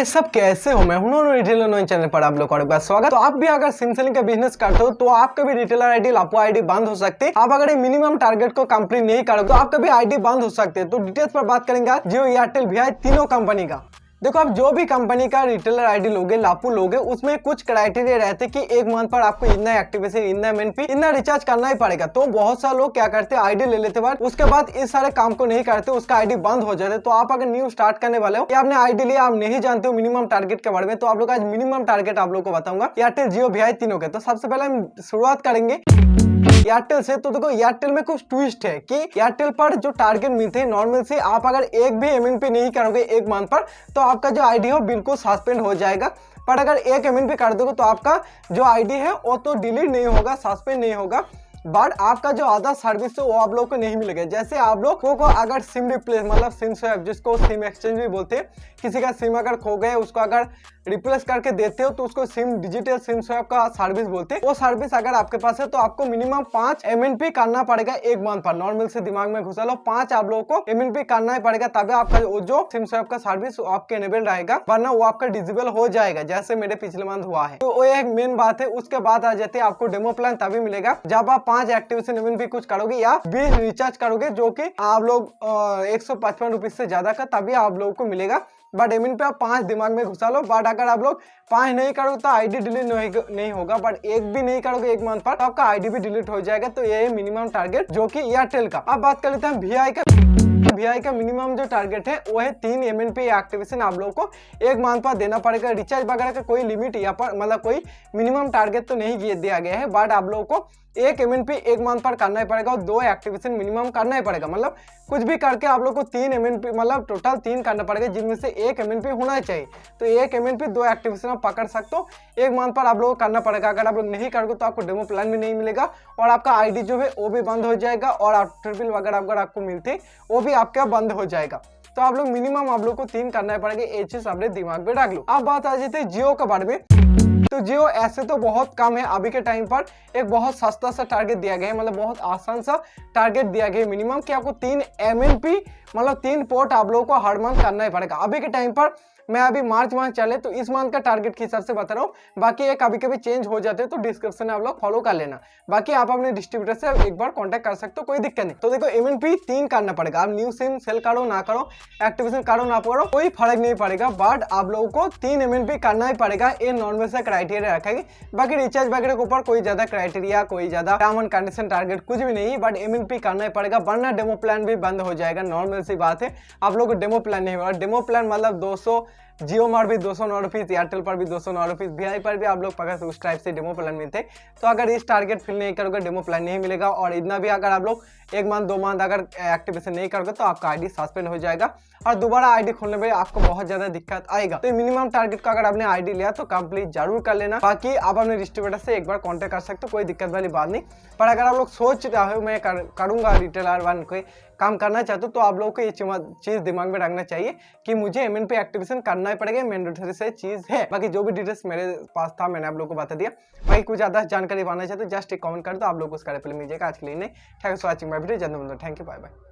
भाई सब कैसे हो? मैं हूं रिटेलर नोइन चैनल पर आप लोग का एक बार स्वागत। तो आप भी अगर सिम सेलिंग का बिजनेस करते हो तो आपका भी रिटेलर आईडी लापो आईडी बंद हो सकते हैं। आप अगर मिनिमम टारगेट को कंप्लीट नहीं करोगे तो आपका भी आईडी बंद हो सकते हैं। तो डिटेल्स पर बात करेंगे जियो, एयरटेल, वी तीनों कंपनी का। देखो, आप जो भी कंपनी का रिटेलर आईडी लोगे, लापू लोगे, उसमें कुछ क्राइटेरिया रहते कि एक मंथ पर आपको इतना एक्टिवेशन, इतना एमएनपी, इतना रिचार्ज करना ही पड़ेगा। तो बहुत सारे लोग क्या करते हैं, आईडी ले लेते बाद उसके बाद इस सारे काम को नहीं करते, उसका आईडी बंद हो जाते। तो आप अगर न्यू स्टार्ट करने वाले हो या आपने आईडी लिया, आप नहीं जानते हो मिनिमम टारगेट के बारे में, तो आप लोग आज मिनिमम टारगेट आप लोग को बताऊंगा एयरटेल, जियो, वी तीनों के। तो सबसे पहले हम शुरुआत करेंगे एयरटेल से। तो देखो, एयरटेल में कुछ ट्विस्ट है कि एयरटेल पर जो टारगेट मिलते हैं नॉर्मल से, आप अगर एक भी एमएनपी नहीं करोगे एक मंथ पर तो आपका जो आईडी हो बिल्कुल सस्पेंड हो जाएगा। पर अगर एक एमएनपी कर दोगे तो आपका जो आईडी है वो तो डिलीट नहीं होगा, सस्पेंड नहीं होगा, बट आपका जो आधा सर्विस है वो आप लोग को नहीं मिलेगा। जैसे आप लोग को अगर सिम रिप्लेस, मतलब सिम स्वैप, जिसको सिम एक्सचेंज भी बोलते हैं, किसी का सिम अगर खो गए उसको अगर रिप्लेस करके देते हो तो उसको सिम डिजिटल सिम स्वैप का सर्विस बोलते हैं। वो सर्विस अगर आपके पास है तो आपको मिनिमम 5 एमएनपी करना पड़ेगा एक मंथ पर। नॉर्मल से दिमाग में घुसा लो, 5 आप लोगों को एमएनपी करना ही पड़ेगा, तभी आपका जो सिम स्वैप का सर्विस आपके एनेबल रहेगा, वरना वो आपका डिसेबल हो जाएगा, जैसे मेरे पिछले मंथ हुआ है। तो वो एक मेन बात है। उसके बाद आ जाते हैं आपको डेमो प्लान, तभी मिलेगा जब आप 5 एक्टिवेशन एमएनपी कुछ करोगे या 20 रिचार्ज करोगे, जो कि आप लोग 155 रुपीज से ज्यादा का, तभी आप लोगों को मिलेगा। बट एमएनपी आप 5 दिमाग में घुसा लो। बट अगर आप लोग 5 नहीं करोगे तो आईडी डिलीट नहीं होगा, बट एक भी नहीं करोगे एक मंथ पर तो आपका आईडी भी डिलीट हो जाएगा। तो ये है मिनिमम टारगेट जो कि एयरटेल का। अब बात कर लेते हैं वी का। वी का मिनिमम जो टारगेट है वो है 3 एमएनपी एक्टिवेशन आप लोगों को एक मंथ पर देना पड़ेगा। रिचार्ज वगैरह का कोई लिमिट या पर मतलब कोई मिनिमम टारगेट तो नहीं दिया गया है, बट आप लोगों को एक एमएनपी एक मंथ पर करना ही पड़ेगा और 2 एक्टिवेशन मिनिमम करना ही पड़ेगा। मतलब कुछ भी करके आप लोग को 3 एमएनपी, मतलब टोटल 3 करना पड़ेगा, जिनमें से एक एमएनपी होना चाहिए। तो एक एमएनपी 2 एक्टिवेशन आप पकड़ सकते हो, एक मंथ पर आप लोगों को करना पड़ेगा। अगर आप लोग नहीं करोगे तो आपको डेमो प्लान भी नहीं मिलेगा और आपका आईडी जो है वो भी बंद हो जाएगा और आफ्टर बिल वगैरह अगर आपको मिलते वो भी आपका बंद हो जाएगा। तो आप लोग मिनिमम आप लोग को 3 करना पड़ेगा। ये चीज अपने दिमाग में रख लो। अब बात आ जाती है जियो के बारे में। तो जियो ऐसे तो बहुत कम है, अभी के टाइम पर एक बहुत सस्ता सा टारगेट दिया गया है, मतलब बहुत आसान सा टारगेट दिया गया है मिनिमम कि आपको 3 एमएनपी, मतलब 3 पोर्ट आप लोगों को हर मंथ करना ही पड़ेगा। अभी के टाइम पर मैं अभी मार्च मंथ चले तो इस मंथ का टारगेट के हिसाब से बता रहा हूँ। बाकी ये कभी कभी चेंज हो जाते हैं तो डिस्क्रिप्शन में आप लोग फॉलो कर लेना। बाकी आप अपने डिस्ट्रीब्यूटर से एक बार कांटेक्ट कर सकते हो, कोई दिक्कत नहीं। तो देखो, एमएनपी 3 करना पड़ेगा। आप न्यू सिम सेल करो ना करो, एक्टिवेशन करो ना करो, कोई फर्क नहीं पड़ेगा, बट आप लोगों को 3 एमएनपी करना ही पड़ेगा। ये नॉर्मल सा क्राइटेरिया रखेगी। बाकी रिचार्ज वगैरह के ऊपर कोई ज्यादा क्राइटेरिया, कोई ज्यादा टर्म एंड कंडीशन टारगेट कुछ भी नहीं, बट एमएनपी करना ही पड़ेगा, वरना डेमो प्लान भी बंद हो जाएगा। नॉर्मल सी बात है, आप लोग को डेमो प्लान नहीं होगा। डेमो प्लान मतलब 200, जियो मार भी 209 रुपीज, एयरटेल पर भी 209 रुपीज, वी पर भी आप लोग पकड़ उस टाइप से डेमो प्लान मिलते हैं। तो अगर इस टारगेट फिल नहीं करोगे डेमो प्लान नहीं मिलेगा। और इतना भी अगर आप लोग एक मंथ 2 मंथ अगर एक्टिवेशन नहीं करोगे तो आपका आईडी सस्पेंड हो जाएगा और दोबारा आईडी खोलने में आपको बहुत ज्यादा दिक्कत आएगा। तो मिनिमम टारगेट का अगर आपने आईडी लिया तो कंप्लीट जरूर कर लेना। बाकी आप अपने डिस्ट्रीब्यूटर से एक बार कांटेक्ट कर सकते हो, कोई दिक्कत वाली बात नहीं। पर अगर आप लोग सोच रहे हो मैं करूंगा रिटेलर वन कोई काम करना चाहते हो तो आप लोगों को ये चीज दिमाग में रखना चाहिए कि मुझे एमएनपी एक्टिवेशन करना ही पड़ेगा, मैंडेटरी से चीज है। बाकी जो भी डिटेल्स मेरे पास था मैंने आप लोगों को बता दिया। बाकी कुछ ज्यादा जानकारी पाना चाहते हो जस्ट एक कमेंट कर दो, आप लोग को उसका रिप्लाई मिल जाएगा। आज के लिए नहीं, thanks for watching my video. Thank you, bye bye.